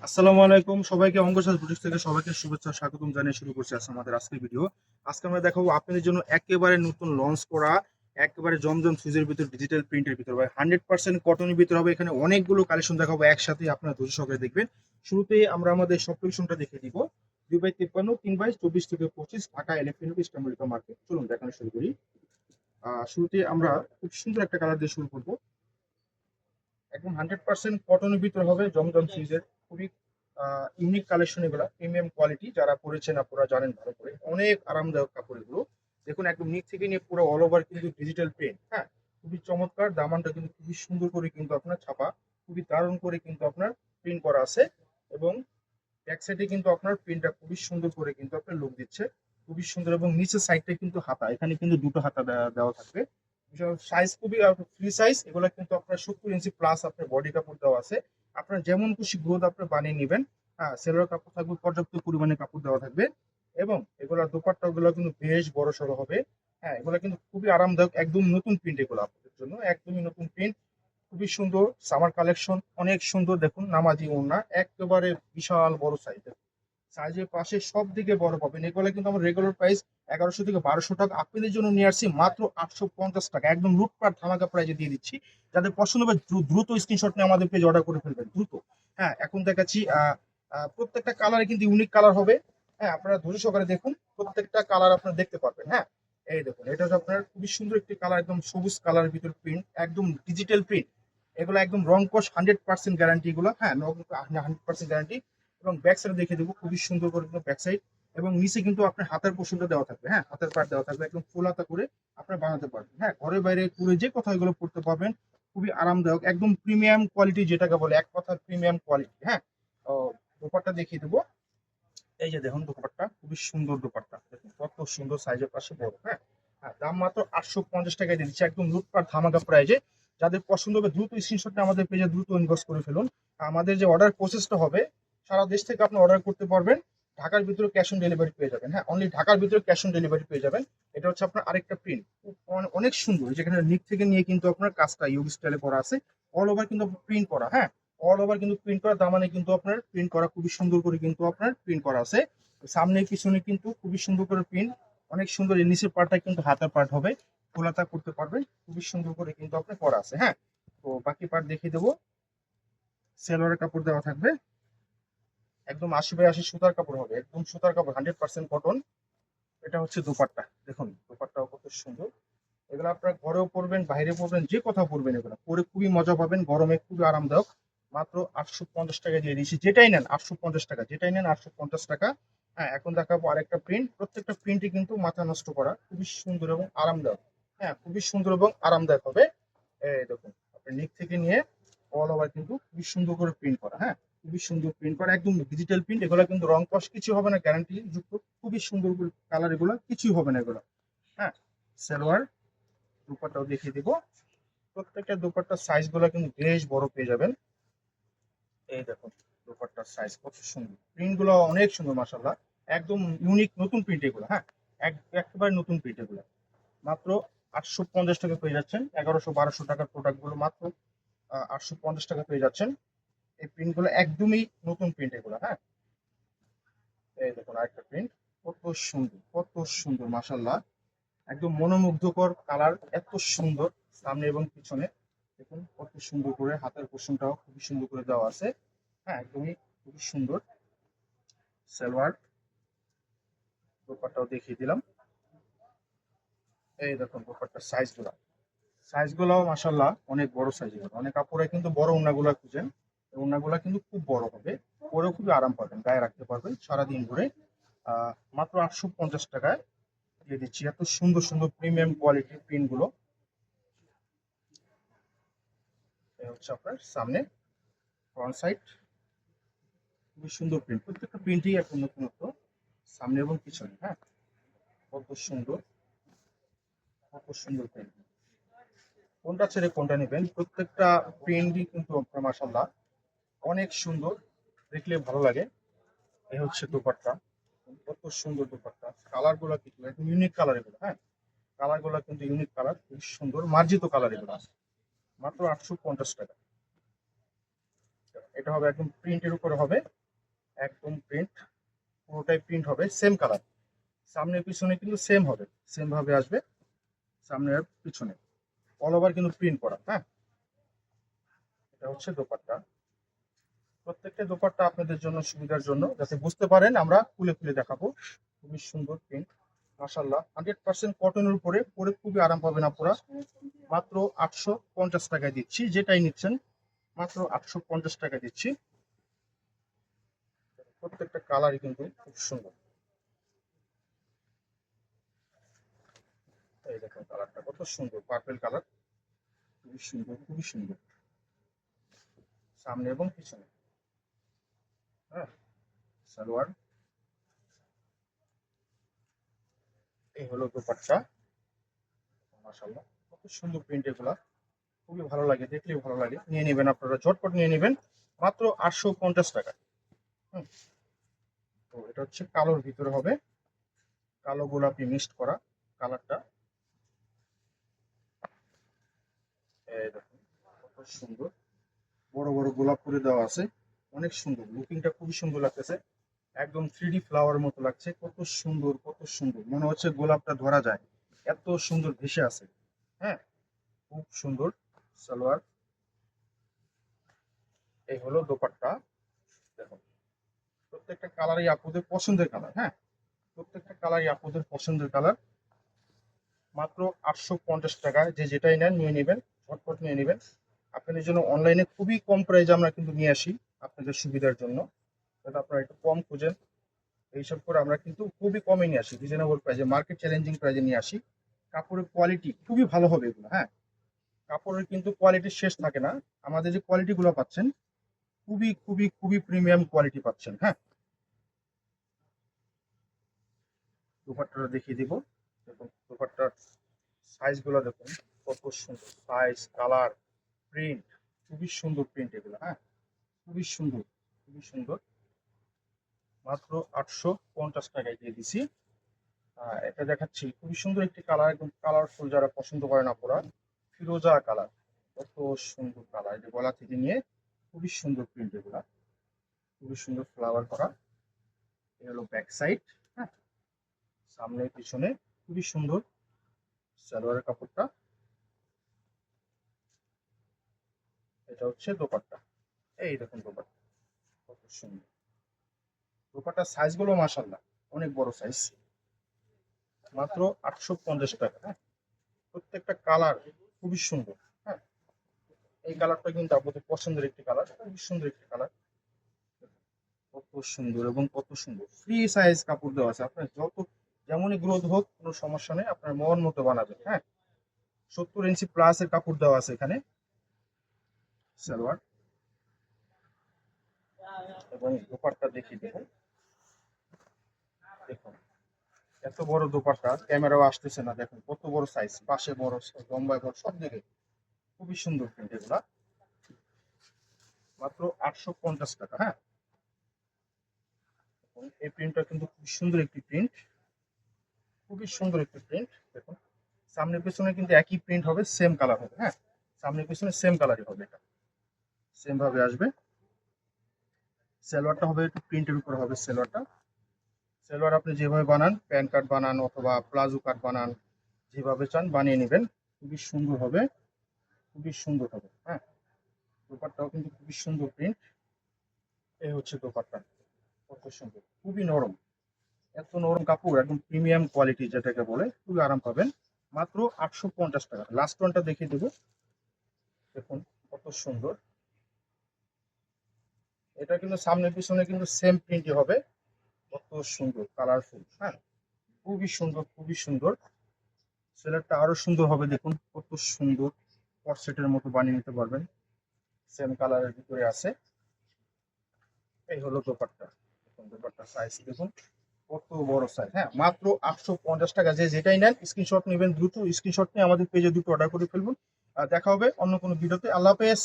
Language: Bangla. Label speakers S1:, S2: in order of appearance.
S1: আসসালামু আলাইকুম সবাইকে অঙ্গসাজ বুটিক থেকে সবাইকে শুভেচ্ছা স্বাগতম জানিয়ে শুরু করছি আমাদের আজকের ভিডিও। আজকে আমরা দেখাবো আপনাদের জন্য একেবারে নতুন লঞ্চ করা একেবারে জমজম সুইজের ভিতর ডিজিটাল প্রিন্টের ভিতর ভাই 100% কটনের ভিতর হবে। এখানে অনেকগুলো কালেকশন দেখাবো একসাথে, আপনারা ধৈর্য সহকারে দেখবেন। শুরুতেই আমরা আমাদের সব কালেকশনটা দেখে দিব। 2x53 3x24 থেকে 25 ঢাকা এলিফ্যান্ট ইস্টামলিকা মার্কেট। চলুন দেখানো শুরু করি। শুরুতে আমরা খুব সুন্দর একটা কালার দিয়ে শুরু করবো। একদম 100% কটনের ভিতর হবে, জমজম সুইজের খুবই ইউনিক কালেকশন, এগুলো প্রিমিয়াম কোয়ালিটি। যারা পরেছেন আপনারা জানেন ভালো করে, অনেক আরামদায়ক কাপড় এগুলো। দেখুন একদম নিচ থেকে নিয়ে পুরো অল ওভার কিন্তু ডিজিটাল প্রিন্ট। হ্যাঁ, খুবই চমৎকার। দামানটা কিন্তু খুবই সুন্দর করে কিন্তু আপনার ছাপা, খুবই দারুণ করে কিন্তু আপনার প্রিন্ট করা আছে। এবং ব্যাক সাইডে কিন্তু আপনার প্রিন্টটা খুবই সুন্দর করে কিন্তু আপনার লুক দিচ্ছে, খুবই সুন্দর। এবং নিচের সাইডটা কিন্তু হাতা, এখানে কিন্তু দুটো হাতা দেওয়া থাকবে। সাইজ খুবই ফ্রি সাইজ, এগুলো কিন্তু আপনার 70 ইঞ্চি প্লাস আপনার বডি কাপড় দেওয়া আছে। আপনার যেমন খুশি গ্রোথ আপনার বানিয়ে নেবেন। হ্যাঁ, সেলোয়ার কাপড় থাকবে, পর্যাপ্ত পরিমাণে কাপড় দেওয়া থাকবে। এবং এগুলোর দোপাট্টা গুলো কিন্তু বেশ বড় সড়ো হবে। হ্যাঁ, এগুলো কিন্তু খুবই আরামদায়ক, একদম নতুন প্রিন্ট, এগুলো আপনাদের জন্য একদমই নতুন প্রিন্ট। খুবই সুন্দর সামার কালেকশন, অনেক সুন্দর। দেখুন নামাজি ওড়না, একেবারে বিশাল বড় সাইজ। সাইজের পাশে সব দিকে বড় পাবেন। এগুলো কিন্তু আমার রেগুলার প্রাইস 1100 থেকে 1200 টাকা, আপনাদের জন্য নিয়ে আসছি মাত্র 850 টাকা। একদম লুটপাট ধামাকা প্রাইজে দিয়ে দিচ্ছি। যাদের পছন্দ হবে দ্রুত স্ক্রিনশট নিয়ে আমাদের পেজে অর্ডার করে ফেলবেন দ্রুত। হ্যাঁ, এখন দেখাচ্ছি প্রত্যেকটা কালারে কিন্তু ইউনিক কালার হবে। হ্যাঁ, আপনারা ধৈর্য সহকারে দেখুন, প্রত্যেকটা কালার আপনারা দেখতে পারবেন। হ্যাঁ, এই দেখুন, এটা হচ্ছে আপনার খুবই সুন্দর একটি কালার, একদম সবুজ কালারের ভিতর প্রিন্ট, একদম ডিজিটাল প্রিন্ট। এগুলো একদম রং কস 100% গ্যারান্টি এগুলো। হ্যাঁ, 100% গ্যারান্টি। এবং ব্যাক সাইড দেখে দেবো, খুবই সুন্দর করে ব্যাক সাইড। এবং নিচে কিন্তু আপনার হাতের পোর্শনটা দেওয়া থাকবে। হ্যাঁ, হাতের পার্ট দেওয়া থাকবে, একদম ফুল হাতা করে আপনার বানাতে পারবেন। হ্যাঁ, ঘরে বাইরে করে যে কোথাও এগুলো পড়তে পারবেন। খুবই আরামদায়ক, একদম প্রিমিয়াম কোয়ালিটি, যেটাকে বলে এক কথা প্রিমিয়াম কোয়ালিটি। হ্যাঁ, তো দোপাট্টা দেখিয়ে দেবো। এই যে দেখুন দোপাট্টা, খুবই সুন্দর দোপাট্টা, দেখুন কত সুন্দর, সাইজের পাশে বড়। হ্যাঁ, হ্যাঁ, দাম মাত্র 850 টাকায় দিয়ে দিচ্ছি, একদম লুটপাট ধামাকা প্রাইজে। যাদের পছন্দ হবে দ্রুত স্ক্রিনশটটা আমাদের পেজে দ্রুত ইনবক্স করে ফেলুন। আমাদের যে অর্ডার প্রসেসটা হবে, সারা দেশ থেকে আপনি অর্ডার করতে পারবেন। ঢাকার ভিতরে ক্যাশ অন ডেলিভারি পেয়ে যাবেন। হ্যাঁ, অনলি ঢাকার ভিতরে ক্যাশ অন ডেলিভারি পেয়ে যাবেন। এটা হচ্ছে আপনার আরেকটা প্রিন্ট, অনেক সুন্দর। যেখানে নিক থেকে নিয়ে কিন্তু আপনার কাজটা ইউবি স্টাইলে করা আছে, অল ওভার কিন্তু প্রিন্ট করা। হ্যাঁ, অল ওভার কিন্তু প্রিন্ট করা, দামানে কিন্তু আপনার প্রিন্ট করা খুবই সুন্দর করে কিন্তু আপনার প্রিন্ট করা আছে। সামনে পিছনে কিন্তু খুবই সুন্দর করে প্রিন্ট, অনেক সুন্দর। এই নিচের পার্টটা কিন্তু হাতার পার্ট হবে, খোলাতা করতে পারবেন, খুবই সুন্দর করে কিন্তু আপনার করা আছে। হ্যাঁ, তো বাকি পার্ট দেখিয়ে দেবো। সেলোয়ারের কাপড় দেওয়া থাকবে, একদম 80/80 সুতার কাপড় হবে, একদম সুতার কাপড়, 100% কটন। এটা হচ্ছে দোপাট্টা, দেখুন দোপাট্টাও কত সুন্দর। এগুলো আপনার ঘরেও পরবেন, বাইরে পরবেন, যে কোথাও পরবেন, এগুলো পরে খুবই মজা পাবেন, গরমে খুবই আরামদায়ক। মাত্র 850 টাকা দিয়ে দিয়েছি, যেটাই নেন 850 টাকা, যেটাই নেন 850 টাকা। হ্যাঁ, এখন দেখাবো আরেকটা প্রিন্ট, প্রত্যেকটা প্রিন্টই কিন্তু মাথা নষ্ট করা, খুবই সুন্দর এবং আরামদায়ক। হ্যাঁ, খুবই সুন্দর এবং আরামদায়ক হবে। এই দেখুন, আপনি নিচ থেকে নিয়ে অল ওভার কিন্তু খুবই সুন্দর করে প্রিন্ট করা। হ্যাঁ, খুবই সুন্দর প্রিন্ট করা, একদম ডিজিটাল প্রিন্ট। এগুলো কিন্তু রং কস কিছু হবে না, গ্যারান্টি যুক্ত, খুবই সুন্দর কালার, এগুলো কিছুই হবে না এগুলো। হ্যাঁ, সালোয়ার দুপাট্টাও দেখিয়ে দিব। প্রত্যেকটা দুপাট্টার সাইজ গুলো কিন্তু বেশ বড় পেয়ে যাবেন। এই দেখুন দুপাট্টার সাইজ কত সুন্দর, প্রিন্ট গুলো অনেক সুন্দর মাশাআল্লাহ, একদম ইউনিক নতুন প্রিন্ট এগুলো। হ্যাঁ, একেবারে নতুন প্রিন্ট এগুলো। মাত্র 850 টাকা পেয়ে যাচ্ছেন। 1100-1200 টাকার প্রোডাক্ট গুলো মাত্র 850 টাকা পেয়ে যাচ্ছেন। এই প্রিন্ট গুলো একদমই নতুন প্রিন্ট এগুলো। হ্যাঁ, এই দেখুন আরেকটা প্রিন্ট, কত সুন্দর, কত সুন্দর মাশাআল্লাহ, একদম মনোমুগ্ধকর কালার, এত সুন্দর সামনে এবং পিছনে। দেখুন কত সুন্দর করে হাতের পোর্শনটাও খুবই সুন্দর করে দেওয়া আছে। হ্যাঁ, একদমই খুবই সুন্দর। সালোয়ার দোপাট্টাও দেখিয়ে দিলাম। এই দেখুন দোপাট্টার সাইজগুলোও মাশাআল্লাহ অনেক বড় সাইজ। অনেক কাপড়ে কিন্তু বড় ওড়নাগুলো খুঁজেন, এই ওড়নাগুলো কিন্তু খুব বড় হবে, পরেও খুবই আরাম পাবেন, গায়ে রাখতে পারবেন সারাদিন ধরে। মাত্র 850 টাকায় দিয়ে দিচ্ছি এত সুন্দর সুন্দর প্রিমিয়াম কোয়ালিটির প্রিন্ট গুলো। এই হচ্ছে আপনার সামনে ফ্রন্ট সাইড, খুবই সুন্দর প্রিন্ট, প্রত্যেকটা প্রিন্টই এখন নতুনত্ব সামনে এবং পিছনে। হ্যাঁ, কত সুন্দর, কত সুন্দর প্রিন্ট। কোনটা ছেড়ে কোনটা নেবেন, প্রত্যেকটা প্রিন্টই কিন্তু আপনার মাশাআল্লাহ অনেক সুন্দর, দেখলে ভালো লাগে। এই হচ্ছে দোপাট্টা, কত সুন্দর দোপাট্টা। কালার গুলো কিন্তু একদম ইউনিক কালার এগুলো। হ্যাঁ, কালার গুলো কিন্তু ইউনিক কালার, খুব সুন্দর মার্জিত কালার এগুলো। মাত্র 850 টাকা। এটা হবে একদম প্রিন্টের উপরে হবে, একদম প্রিন্ট, পুরোটাই প্রিন্ট হবে সেম কালার। সামনে পিছনে কিন্তু সেম হবে, সেম ভাবে আসবে সামনে আর পিছনে, অল ওভার কিন্তু প্রিন্ট করা। হ্যাঁ, এটা হচ্ছে দোপাট্টা। প্রত্যেকটা দোপাট্টা আপনাদের জন্য সুবিধার জন্য যাতে বুঝতে পারেন আমরা খুলে খুলে দেখাবো। খুবই সুন্দর প্রিন্ট, মাশাআল্লাহ 100% কটনের উপরে পরে খুবই আরাম পাবেন আপনারা। মাত্র 850 টাকায় দিচ্ছি, যেটাই নিচ্ছেন মাত্র 850 টাকা দিচ্ছি। প্রত্যেকটা কালারই কিন্তু খুব সুন্দর। এই দেখেন কালারটা কত সুন্দর, পার্পল কালার, খুবই সুন্দর, খুবই সুন্দর সামনে এবং পিছনে। হ্যাঁ, সালোয়ার, এই হলো দোপাট্টা। মাশাআল্লাহ কত সুন্দর প্রিন্ট, এগুলা খুবই ভালো লাগে, দেখলেই ভালো লাগে। নিয়ে নেবেন আপনারা, ঝটপট নিয়ে নেবেন মাত্র 850 টাকা। হুম, তো এটা হচ্ছে কালোর ভিতরে হবে, কালো গোলাপি মিক্সড করা কালারটা। এই দেখুন কত সুন্দর, বড় বড় গোলাপ করে দেওয়া আছে, অনেক সুন্দর, লুকিংটা খুবই সুন্দর লাগতেছে, একদম 3D ফ্লাওয়ার মতো লাগছে। কত সুন্দর, কত সুন্দর, মনে হচ্ছে গোলাপটা ধরা যায়, এত সুন্দর ভেসে আছে। হ্যাঁ, খুব সুন্দর সালোয়ার। এই হলো দোপাট্টা। দেখুন প্রত্যেকটা কালারই আপনাদের পছন্দের কালার। হ্যাঁ, প্রত্যেকটা কালারই আপনাদের পছন্দের কালার। মাত্র 850 টাকায় যে যেটাই নেন নিয়ে নেবেন, ঝটপট নিয়ে নেবেন। আপনাদের জন্য অনলাইনে খুবই কম প্রাইসে আমরা কিন্তু নিয়ে আসি আপনাদের সুবিধার জন্য, যাতে আপনারা একটু কম খুঁজেন। এইসব করে আমরা কিন্তু খুবই কমে নিয়ে আসি, রিজনেবল প্রাইসে, মার্কেট চ্যালেঞ্জিং প্রাইসে নিয়ে আসি। কাপড়ের কোয়ালিটি খুবই ভালো হবে এগুলো। হ্যাঁ, কাপড়ের কিন্তু কোয়ালিটি শেষ থাকে না। আমাদের যে কোয়ালিটিগুলো পাচ্ছেন খুবই খুবই খুবই প্রিমিয়াম কোয়ালিটি পাচ্ছেন। হ্যাঁ, দোপাট্টাটা দেখিয়ে দিব। দেখুন দোপাট্টার সাইজগুলো দেখুন কত সুন্দর, সাইজ, কালার, প্রিন্ট, খুবই সুন্দর প্রিন্ট এগুলো। হ্যাঁ, খুবই সুন্দর, খুবই সুন্দর। মাত্র 850 টাকায় দিয়ে দিছি। এটা দেখাচ্ছি খুবই সুন্দর একটি কালার, একদম কালারফুল, যারা পছন্দ করেন আপনারা, ফিরোজা কালার, কত সুন্দর কালার, যে গলা থেকে নিয়ে খুবই সুন্দর প্রিন্ট এগুলা, খুবই সুন্দর ফ্লাওয়ার করা। এই হলো ব্যাক সাইড। হ্যাঁ, সামনে পিছনে খুবই সুন্দর সালোয়ারের কাপড়টা। এটা হচ্ছে দোপাট্টা। এই দেখুন দোপাট্টা কত সুন্দর, দোপাট্টার সাইজ গুলো মাশাআল্লাহ অনেক বড় সাইজ। মাত্র 850 টাকা। হ্যাঁ, প্রত্যেকটা কালার খুবই সুন্দর। হ্যাঁ, এই কালারটা কিন্তু আপনাদের পছন্দের একটি কালার, খুবই সুন্দর একটি কালার, কত সুন্দর এবং কত সুন্দর। ফ্রি সাইজ কাপড় দেওয়া আছে, আপনার যত যেমনই গ্রোথ হোক কোনো সমস্যা নেই, আপনার মন মতো বানাবেন। হ্যাঁ, 70 ইঞ্চি প্লাস এর কাপড় দেওয়া আছে এখানে। সালোয়ার এবং দোপাট্টা দেখিয়ে দেবো। দেখুন এত বড় দোপাট্টা, ক্যামেরাও আসতেছে না, দেখুন কত বড় সাইজ, পাশে বড়, লম্বায় বড়, সব দিকে খুবই সুন্দর প্রিন্ট এগুলা। মাত্র 850 টাকা। হ্যাঁ, এবং এই প্রিন্টটা কিন্তু খুব সুন্দর একটি প্রিন্ট, খুবই সুন্দর একটি প্রিন্ট। দেখুন সামনে পেছনে কিন্তু একই প্রিন্ট হবে, সেম কালার হবে। হ্যাঁ, সামনে পেছনে সেম কালারই হবে, এটা সেম ভাবে আসবে। সালোয়ারটা হবে একটু প্রিন্টের উপর হবে সালোয়ারটা। সালোয়ার আপনি যেভাবে বানান, প্যান কাট বানান অথবা প্লাজো কাট বানান, যেভাবে চান বানিয়ে নেবেন, খুবই সুন্দর হবে, খুবই সুন্দর হবে। হ্যাঁ, দোপাট্টাও কিন্তু খুবই সুন্দর প্রিন্ট। এই হচ্ছে দোপাট্টা, কত সুন্দর, খুবই নরম, এত নরম কাপড়, একদম প্রিমিয়াম কোয়ালিটি যেটাকে বলে, খুবই আরাম পাবেন। মাত্র 850 টাকা। লাস্ট ওয়ানটা দেখিয়ে দেবো, দেখুন কত সুন্দর। এটা কিন্তু সামনে পিছনে কিন্তু সেম প্রিন্টই হবে, কত সুন্দর কালারফুল। হ্যাঁ, খুবই সুন্দর, খুবই সুন্দর। সেলারটা আরো সুন্দর হবে, দেখুন কত সুন্দর, কট সেটের মতো বানিয়ে নিতে পারবেন, সেম কালারের ভিতরে আছে। এই হলো দোপাট্টা। দেখুন দোপাট্টার সাইজ দেখুন কত বড় সাইজ। হ্যাঁ, মাত্র 850 টাকা। যে যেটাই নেন স্ক্রিনশট নেবেন, দ্রুত স্ক্রিনশট নিয়ে আমাদের পেজে দুটো অর্ডার করে ফেলবেন। আর দেখা হবে অন্য কোনো ভিডিওতে। আল্লাহ হাফেজ।